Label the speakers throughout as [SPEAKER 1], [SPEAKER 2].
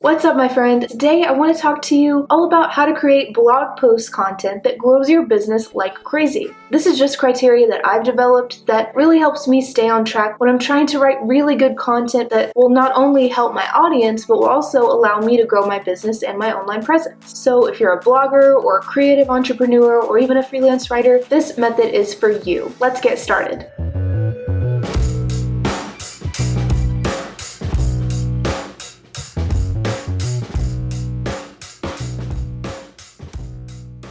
[SPEAKER 1] What's up, my friend? Today I want to talk to you all about how to create blog post content that grows your business like crazy. This is just criteria that I've developed that really helps me stay on track when I'm trying to write really good content that will not only help my audience, but will also allow me to grow my business and my online presence. So if you're a blogger or a creative entrepreneur or even a freelance writer, this method is for you. Let's get started.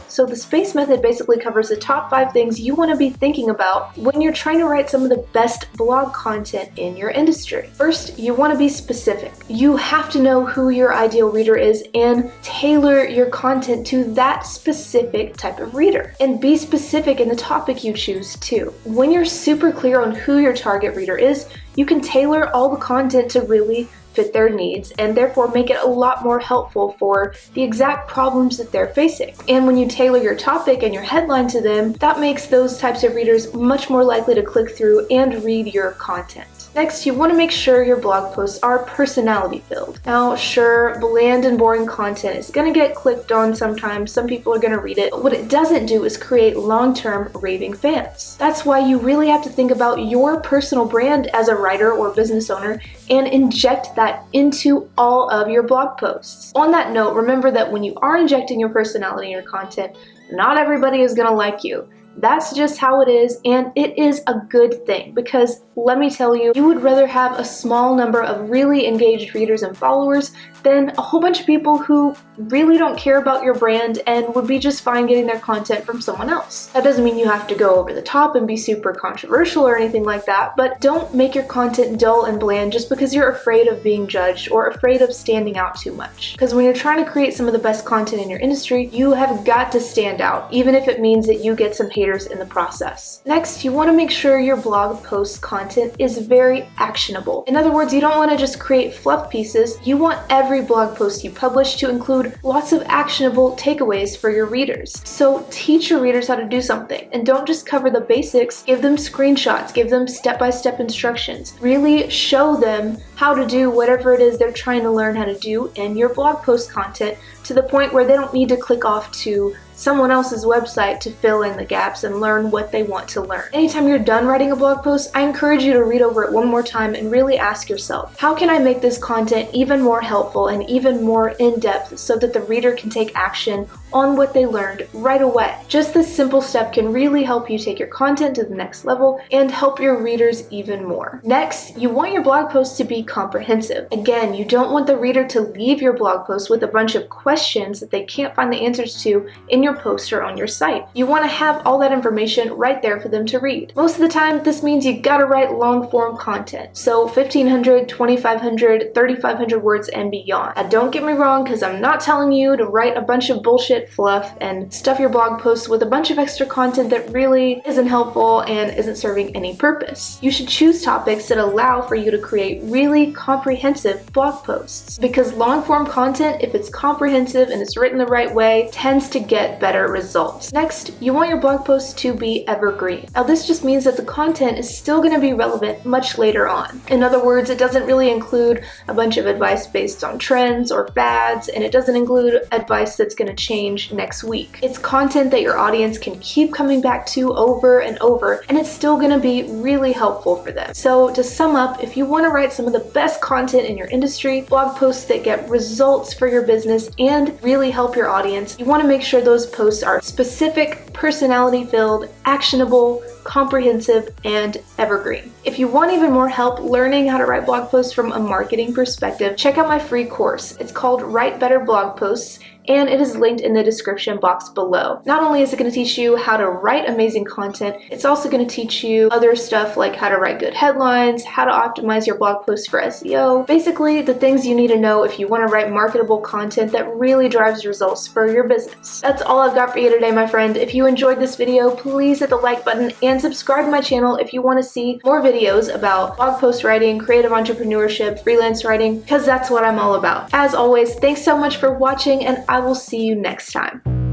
[SPEAKER 1] So the SPACE method basically covers the top 5 things you want to be thinking about when you're trying to write some of the best blog content in your industry. First, you want to be specific. You have to know who your ideal reader is and tailor your content to that specific type of reader. And be specific in the topic you choose too. When you're super clear on who your target reader is, you can tailor all the content to really fit their needs and therefore make it a lot more helpful for the exact problems that they're facing. And when you tailor your topic and your headline to them, that makes those types of readers much more likely to click through and read your content. Next, you want to make sure your blog posts are personality filled. Now, sure, bland and boring content is going to get clicked on sometimes. Some people are going to read it. But what it doesn't do is create long-term raving fans. That's why you really have to think about your personal brand as a writer or business owner and inject that into all of your blog posts. On that note, remember that when you are injecting your personality in your content, not everybody is going to like you. That's just how it is, and it is a good thing because let me tell you, you would rather have a small number of really engaged readers and followers than a whole bunch of people who really don't care about your brand and would be just fine getting their content from someone else. That doesn't mean you have to go over the top and be super controversial or anything like that, but don't make your content dull and bland just because you're afraid of being judged or afraid of standing out too much. Because when you're trying to create some of the best content in your industry, you have got to stand out, even if it means that you get some haters in the process. Next, you want to make sure your blog post content is very actionable. In other words, you don't want to just create fluff pieces. You want every blog post you publish to include lots of actionable takeaways for your readers. So teach your readers how to do something and don't just cover the basics. Give them screenshots, give them step-by-step instructions. Really show them how to do whatever it is they're trying to learn how to do in your blog post content to the point where they don't need to click off to someone else's website to fill in the gaps and learn what they want to learn. Anytime you're done writing a blog post, I encourage you to read over it one more time and really ask yourself, how can I make this content even more helpful and even more in-depth so that the reader can take action on what they learned right away? Just this simple step can really help you take your content to the next level and help your readers even more. Next, you want your blog post to be comprehensive. Again, you don't want the reader to leave your blog post with a bunch of questions that they can't find the answers to in your post or on your site. You want to have all that information right there for them to read. Most of the time, this means you gotta write long form content. So 1,500, 2,500, 3,500 words and beyond. Now, don't get me wrong, because I'm not telling you to write a bunch of bullshit fluff and stuff your blog posts with a bunch of extra content that really isn't helpful and isn't serving any purpose. You should choose topics that allow for you to create really comprehensive blog posts. Because long form content, if it's comprehensive and it's written the right way, tends to get better results. Next, you want your blog posts to be evergreen. Now, this just means that the content is still going to be relevant much later on. In other words, it doesn't really include a bunch of advice based on trends or fads, and it doesn't include advice that's going to change next week. It's content that your audience can keep coming back to over and over, and it's still going to be really helpful for them. So to sum up, if you want to write some of the best content in your industry, blog posts that get results for your business and really help your audience, you want to make sure those posts are specific, personality-filled, actionable, comprehensive, and evergreen. If you want even more help learning how to write blog posts from a marketing perspective, check out my free course. It's called Write Better Blog Posts, and it is linked in the description box below. Not only is it going to teach you how to write amazing content, it's also going to teach you other stuff like how to write good headlines, how to optimize your blog posts for SEO, basically the things you need to know if you want to write marketable content that really drives results for your business. That's all I've got for you today, my friend. If you enjoyed this video, please hit the like button and subscribe to my channel if you want to see more videos about blog post writing, creative entrepreneurship, freelance writing, because that's what I'm all about. As always, thanks so much for watching, and I will see you next time.